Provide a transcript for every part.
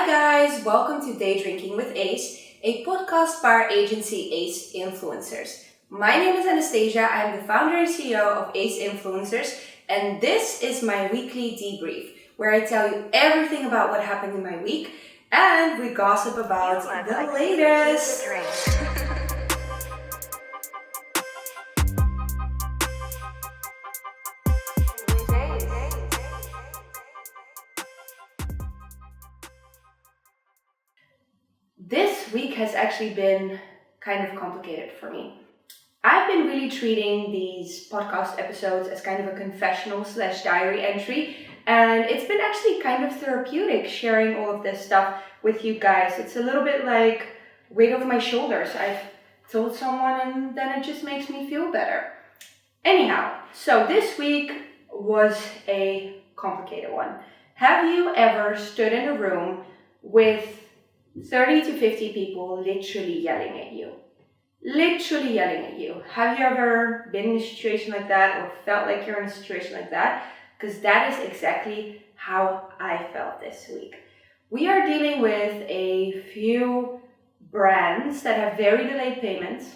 guys, welcome to Day Drinking with Ace, a podcast by our agency Ace Influencers. My name is Anastasia, I am the founder and CEO of Ace Influencers, and this is my weekly debrief, where I tell you everything about what happened in my week, and we gossip about the latest. This week has actually been kind of complicated for me. I've been really treating these podcast episodes as kind of a confessional / diary entry, and it's been actually kind of therapeutic sharing all of this stuff with you guys. It's a little bit like weight off my shoulders. I've told someone and then it just makes me feel better. Anyhow, so this week was a complicated one. Have you ever stood in a room with 30 to 50 people literally yelling at you? Literally yelling at you. Have you ever been in a situation like that or felt like you're in a situation like that? Because that is exactly how I felt this week. We are dealing with a few brands that have very delayed payments.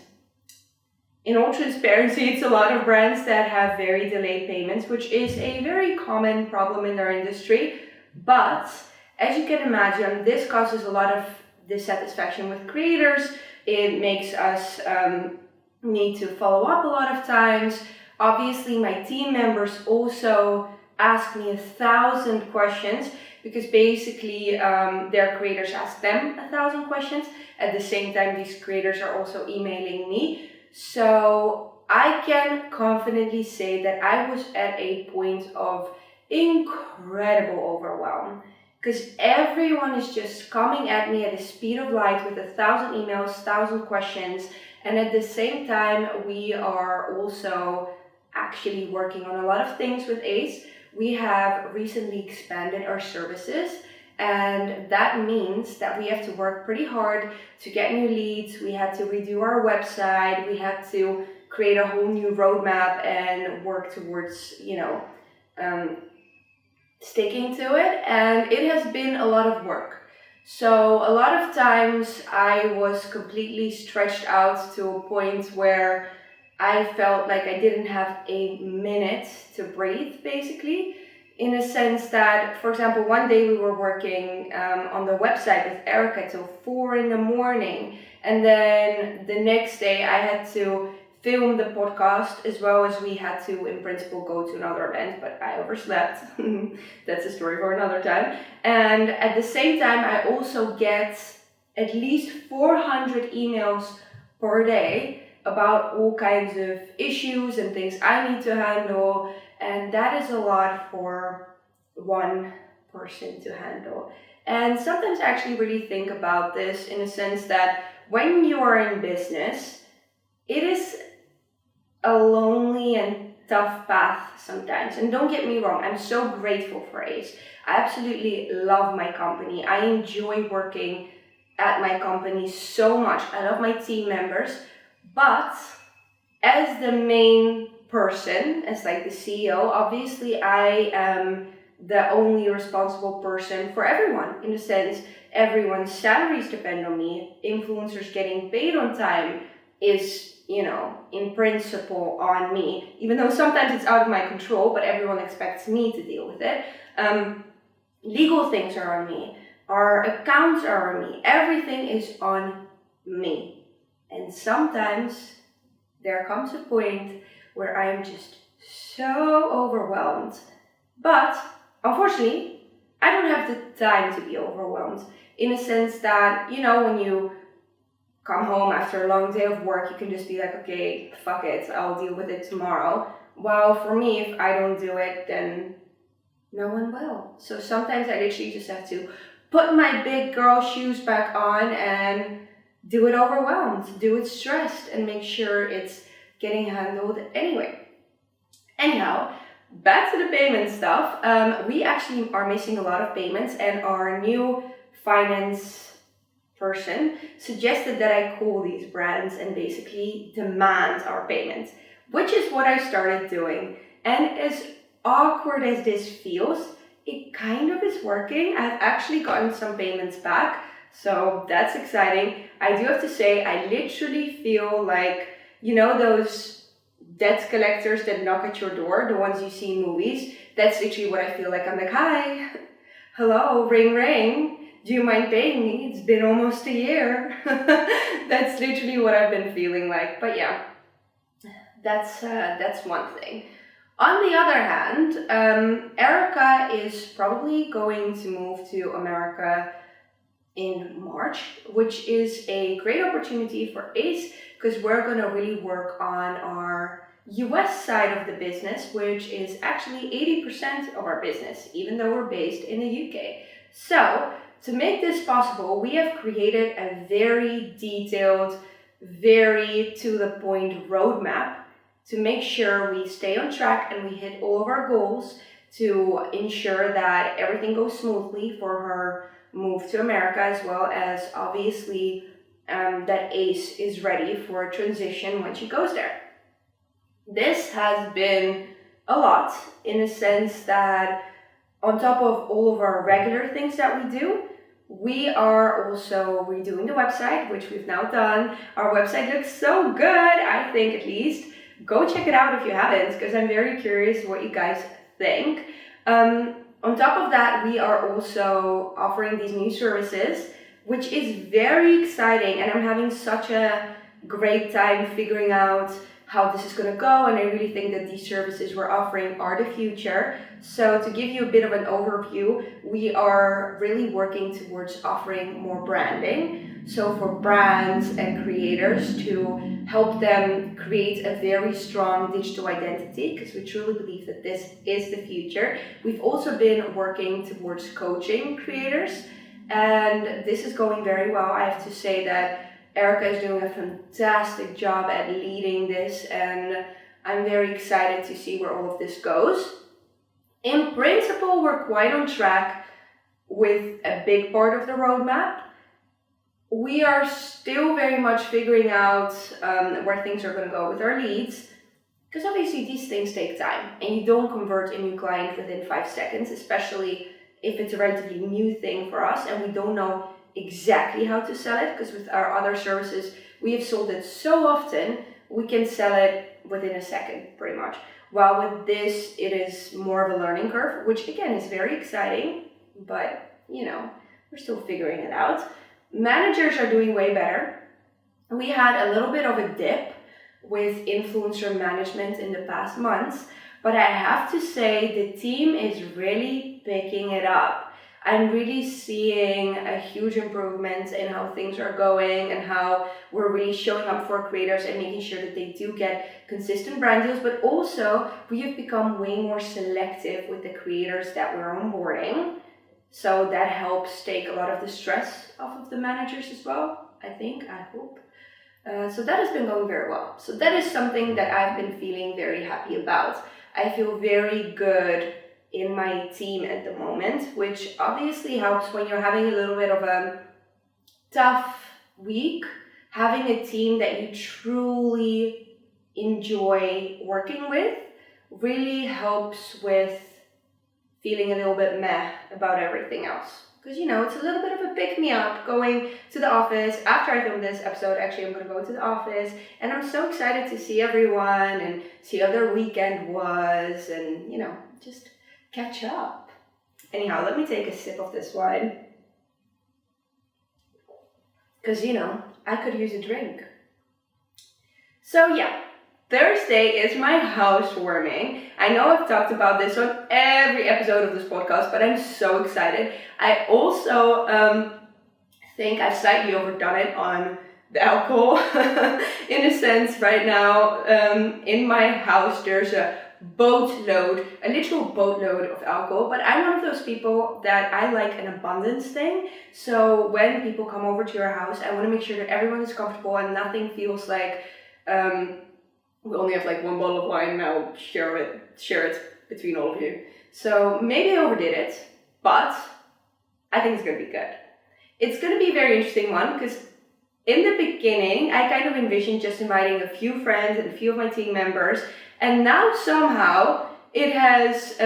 In all transparency, it's a lot of brands that have very delayed payments, which is a very common problem in our industry. But as you can imagine, this causes a lot of dissatisfaction with creators. It makes us need to follow up a lot of times. Obviously, my team members also ask me 1,000 questions because basically their creators ask them 1,000 questions. At the same time, these creators are also emailing me. So I can confidently say that I was at a point of incredible overwhelm, because everyone is just coming at me at the speed of light with 1,000 emails, 1,000 questions. And at the same time, we are also actually working on a lot of things with Ace. We have recently expanded our services, and that means that we have to work pretty hard to get new leads. We had to redo our website. We had to create a whole new roadmap and work towards, sticking to it, and it has been a lot of work. So a lot of times I was completely stretched out to a point where I felt like I didn't have a minute to breathe, basically, in a sense that, for example, one day we were working on the website with Erica till 4 a.m, and then the next day I had to film the podcast, as well as we had to, in principle, go to another event, but I overslept. That's a story for another time. And at the same time, I also get at least 400 emails per day about all kinds of issues and things I need to handle. And that is a lot for one person to handle. And sometimes I actually really think about this in a sense that when you are in business, it is a lonely and tough path sometimes. And don't get me wrong, I'm so grateful for Ace. I absolutely love my company. I enjoy working at my company so much. I love my team members. But as the main person, as like the CEO, obviously I am the only responsible person for everyone. In a sense, everyone's salaries depend on me. Influencers getting paid on time is, in principle on me, even though sometimes it's out of my control, but everyone expects me to deal with it. Legal things are on me. Our accounts are on me. Everything is on me. And sometimes there comes a point where I am just so overwhelmed. But unfortunately, I don't have the time to be overwhelmed, in a sense that, when you come home after a long day of work, you can just be like, okay, fuck it, I'll deal with it tomorrow. While for me, if I don't do it, then no one will. So sometimes I literally just have to put my big girl shoes back on and do it overwhelmed, do it stressed, and make sure it's getting handled anyway. Anyhow, back to the payment stuff. We actually are missing a lot of payments, and our new finance person suggested that I call these brands and basically demand our payments, which is what I started doing. And as awkward as this feels, it kind of is working. I've actually gotten some payments back, so that's exciting. I do have to say, I literally feel like, those debt collectors that knock at your door, the ones you see in movies. That's literally what I feel like. I'm like, hi, hello, ring ring. Do you mind paying me? It's been almost a year. That's literally what I've been feeling like. But yeah, that's one thing. On the other hand, Erica is probably going to move to America in March, which is a great opportunity for Ace because we're going to really work on our US side of the business, which is actually 80% of our business, even though we're based in the UK. So, to make this possible, we have created a very detailed, very to the point roadmap to make sure we stay on track and we hit all of our goals to ensure that everything goes smoothly for her move to America, as well as obviously that Ace is ready for a transition when she goes there. This has been a lot in the sense that on top of all of our regular things that we do, we are also redoing the website, which we've now done. Our website looks so good, I think at least. Go check it out if you haven't, because I'm very curious what you guys think. On top of that, we are also offering these new services, which is very exciting, and I'm having such a great time figuring out how this is going to go, and I really think that these services we're offering are the future. So to give you a bit of an overview, we are really working towards offering more branding. So for brands and creators to help them create a very strong digital identity, because we truly believe that this is the future. We've also been working towards coaching creators, and this is going very well. I have to say that Erica is doing a fantastic job at leading this, and I'm very excited to see where all of this goes. In principle, we're quite on track with a big part of the roadmap. We are still very much figuring out where things are going to go with our leads, because obviously these things take time, and you don't convert a new client within 5 seconds, especially if it's a relatively new thing for us and we don't know exactly how to sell it, because with our other services we have sold it so often we can sell it within a second pretty much, while with this it is more of a learning curve, which again is very exciting, but we're still figuring it out. Managers are doing way better. We had a little bit of a dip with influencer management in the past months, but I have to say the team is really picking it up. I'm really seeing a huge improvement in how things are going and how we're really showing up for creators and making sure that they do get consistent brand deals, but also we have become way more selective with the creators that we're onboarding. So that helps take a lot of the stress off of the managers as well, I hope. So that has been going very well. So that is something that I've been feeling very happy about. I feel very good in my team at the moment, which obviously helps when you're having a little bit of a tough week. Having a team that you truly enjoy working with really helps with feeling a little bit meh about everything else. Because it's a little bit of a pick-me-up going to the office. After I film this episode, actually I'm going to go to the office, and I'm so excited to see everyone and see how their weekend was and, just catch up. Anyhow, let me take a sip of this wine. Because, I could use a drink. So yeah, Thursday is my housewarming. I know I've talked about this on every episode of this podcast, but I'm so excited. I also think I've slightly overdone it on the alcohol. In a sense, right now, in my house, there's a literal boatload of alcohol, but I'm one of those people that I like an abundance thing. So when people come over to your house, I want to make sure that everyone is comfortable and nothing feels like we only have like one bottle of wine now, share it between all of you. So maybe I overdid it, but I think it's going to be good. It's going to be a very interesting one, because in the beginning, I kind of envisioned just inviting a few friends and a few of my team members, and now somehow it has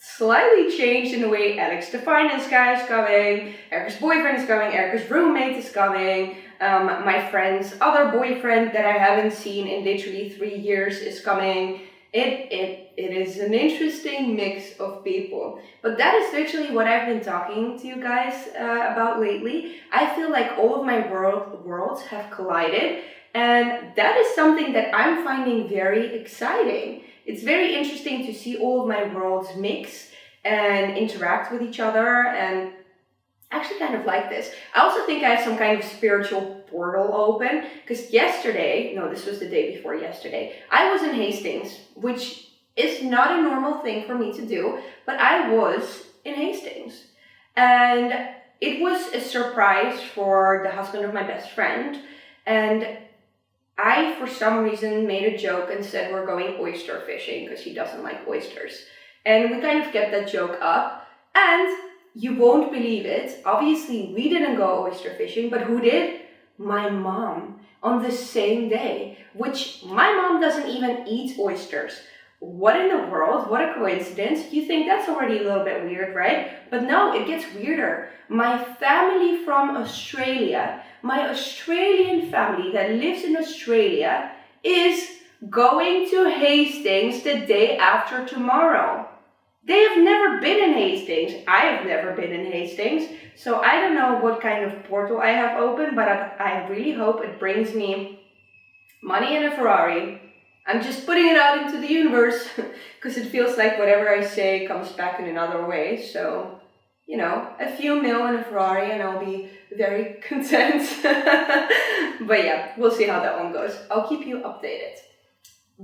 slightly changed in a way. Alex, the finance guy, is coming. Erica's boyfriend is coming. Erica's roommate is coming. My friend's other boyfriend that I haven't seen in literally 3 years is coming. It is an interesting mix of people. But that is literally what I've been talking to you guys about lately. I feel like all of my worlds have collided. And that is something that I'm finding very exciting. It's very interesting to see all of my worlds mix and interact with each other, and actually kind of like this. I also think I have some kind of spiritual portal open, because this was the day before yesterday, I was in Hastings, which is not a normal thing for me to do, but I was in Hastings. And it was a surprise for the husband of my best friend, and I, for some reason, made a joke and said we're going oyster fishing because he doesn't like oysters. And we kind of kept that joke up. And you won't believe it. Obviously, we didn't go oyster fishing, but who did? My mom, on the same day, which my mom doesn't even eat oysters. What in the world? What a coincidence. You think that's already a little bit weird, right? But no, it gets weirder. My family from Australia, my Australian family that lives in Australia, is going to Hastings the day after tomorrow. They have never been in Hastings. I have never been in Hastings. So I don't know what kind of portal I have open, but I really hope it brings me money and a Ferrari. I'm just putting it out into the universe because it feels like whatever I say comes back in another way. So, a few mil and a Ferrari and I'll be very content. But yeah, we'll see how that one goes. I'll keep you updated.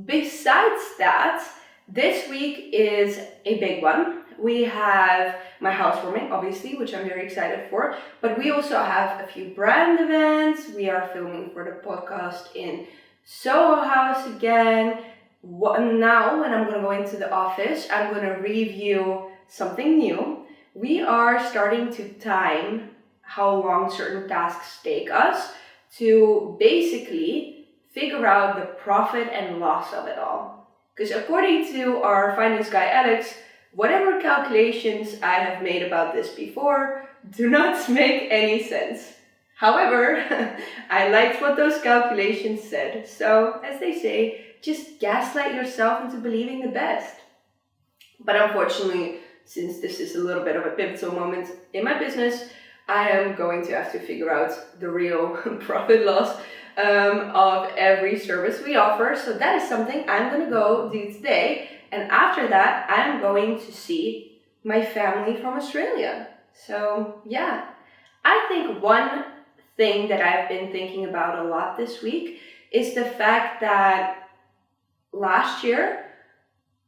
Besides that, this week is a big one. We have my housewarming, obviously, which I'm very excited for. But we also have a few brand events. We are filming for the podcast in Soho House again. Now, when I'm going to go into the office, I'm going to review something new. We are starting to time how long certain tasks take us to basically figure out the profit and loss of it all. Because according to our finance guy, Alex, whatever calculations I have made about this before do not make any sense. However, I liked what those calculations said. So, as they say, just gaslight yourself into believing the best. But unfortunately, since this is a little bit of a pivotal moment in my business, I am going to have to figure out the real profit loss of every service we offer. So that is something I'm going to go do today. And after that, I'm going to see my family from Australia. So yeah, I think one thing that I've been thinking about a lot this week is the fact that last year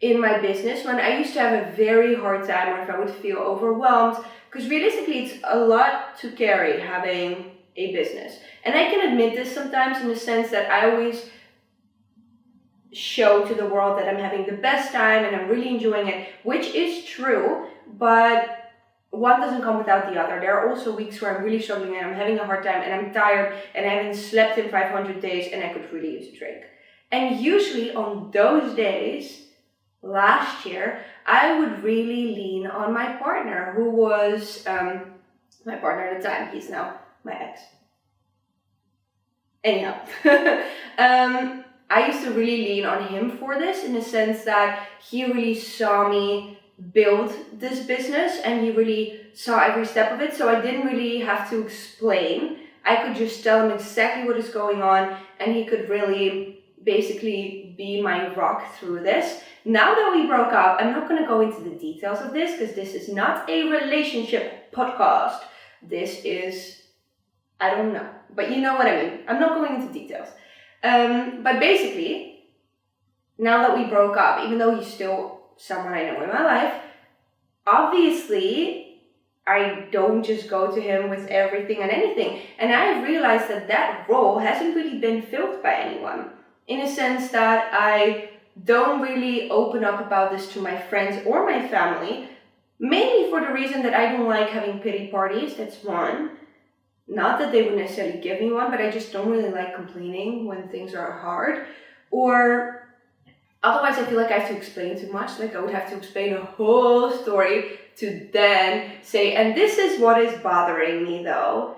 in my business, when I used to have a very hard time, or if I would feel overwhelmed, because realistically it's a lot to carry having a business. And I can admit this sometimes in the sense that I always show to the world that I'm having the best time and I'm really enjoying it, which is true, but one doesn't come without the other. There are also weeks where I'm really struggling and I'm having a hard time and I'm tired and I haven't slept in 500 days and I could really use a drink. And usually on those days, last year, I would really lean on my partner, who was my partner at the time. He's now my ex. Anyhow, I used to really lean on him for this, in the sense that he really saw me build this business and he really saw every step of it. So I didn't really have to explain. I could just tell him exactly what is going on and he could really basically be my rock through this. Now that we broke up, I'm not going to go into the details of this because this is not a relationship podcast. This is, I don't know, but you know what I mean. I'm not going into details. But basically, now that we broke up, even though he's still someone I know in my life, obviously I don't just go to him with everything and anything. And I realized that that role hasn't really been filled by anyone, in a sense that I don't really open up about this to my friends or my family, mainly for the reason that I don't like having pity parties. That's one. Not that they would necessarily give me one, but I just don't really like complaining when things are hard. Or Otherwise, I feel like I have to explain too much. Like I would have to explain a whole story to then say, and this is what is bothering me though.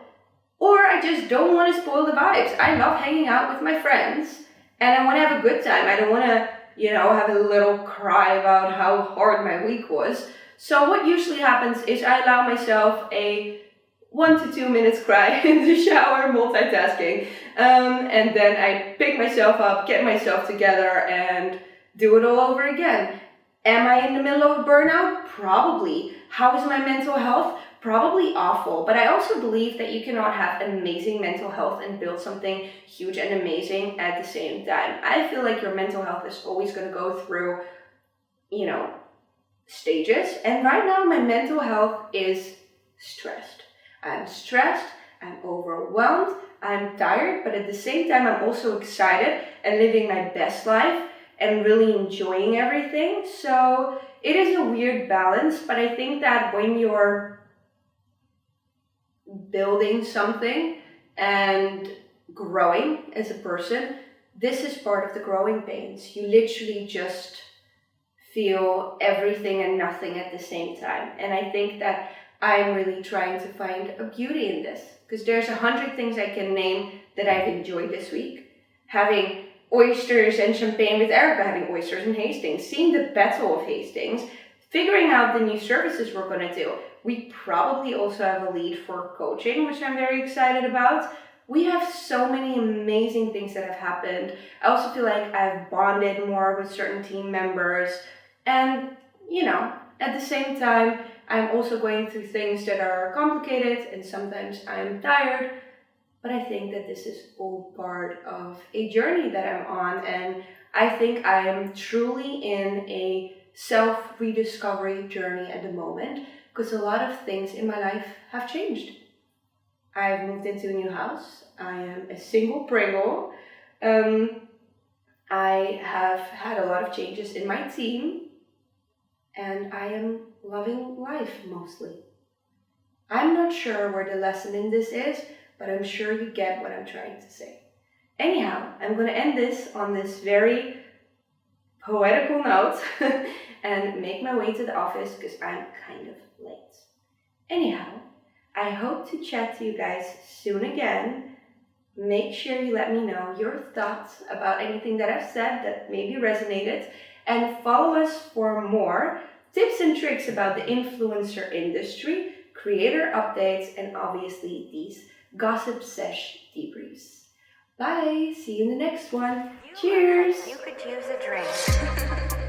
Or I just don't want to spoil the vibes. I love hanging out with my friends and I want to have a good time. I don't want to, have a little cry about how hard my week was. So what usually happens is I allow myself a 1 to 2 minutes cry in the shower, multitasking. And then I pick myself up, get myself together, and do it all over again. Am I in the middle of a burnout? Probably. How is my mental health? Probably awful. But I also believe that you cannot have amazing mental health and build something huge and amazing at the same time. I feel like your mental health is always going to go through, stages. And right now, my mental health is stressed. I'm stressed, I'm overwhelmed, I'm tired, but at the same time, I'm also excited and living my best life and really enjoying everything. So it is a weird balance, but I think that when you're building something and growing as a person, this is part of the growing pains. You literally just feel everything and nothing at the same time. And I think that I'm really trying to find a beauty in this, because there's 100 things I can name that I've enjoyed this week. Having oysters and champagne with Erica, having oysters in Hastings, seeing the Battle of Hastings, figuring out the new services we're going to do. We probably also have a lead for coaching, which I'm very excited about. We have so many amazing things that have happened. I also feel like I've bonded more with certain team members. And, at the same time, I'm also going through things that are complicated and sometimes I'm tired. But I think that this is all part of a journey that I'm on. And I think I am truly in a self-rediscovery journey at the moment, because a lot of things in my life have changed. I've moved into a new house. I am a single Pringle. I have had a lot of changes in my team, and I am loving life mostly. I'm not sure where the lesson in this is, but I'm sure you get what I'm trying to say. Anyhow, I'm going to end this on this very poetical note and make my way to the office because I'm kind of late. Anyhow, I hope to chat to you guys soon again. Make sure you let me know your thoughts about anything that I've said that maybe resonated, and follow us for more tips and tricks about the influencer industry, creator updates, and obviously these gossip sesh debriefs. Bye! See you in the next one. Cheers! You could use a drink.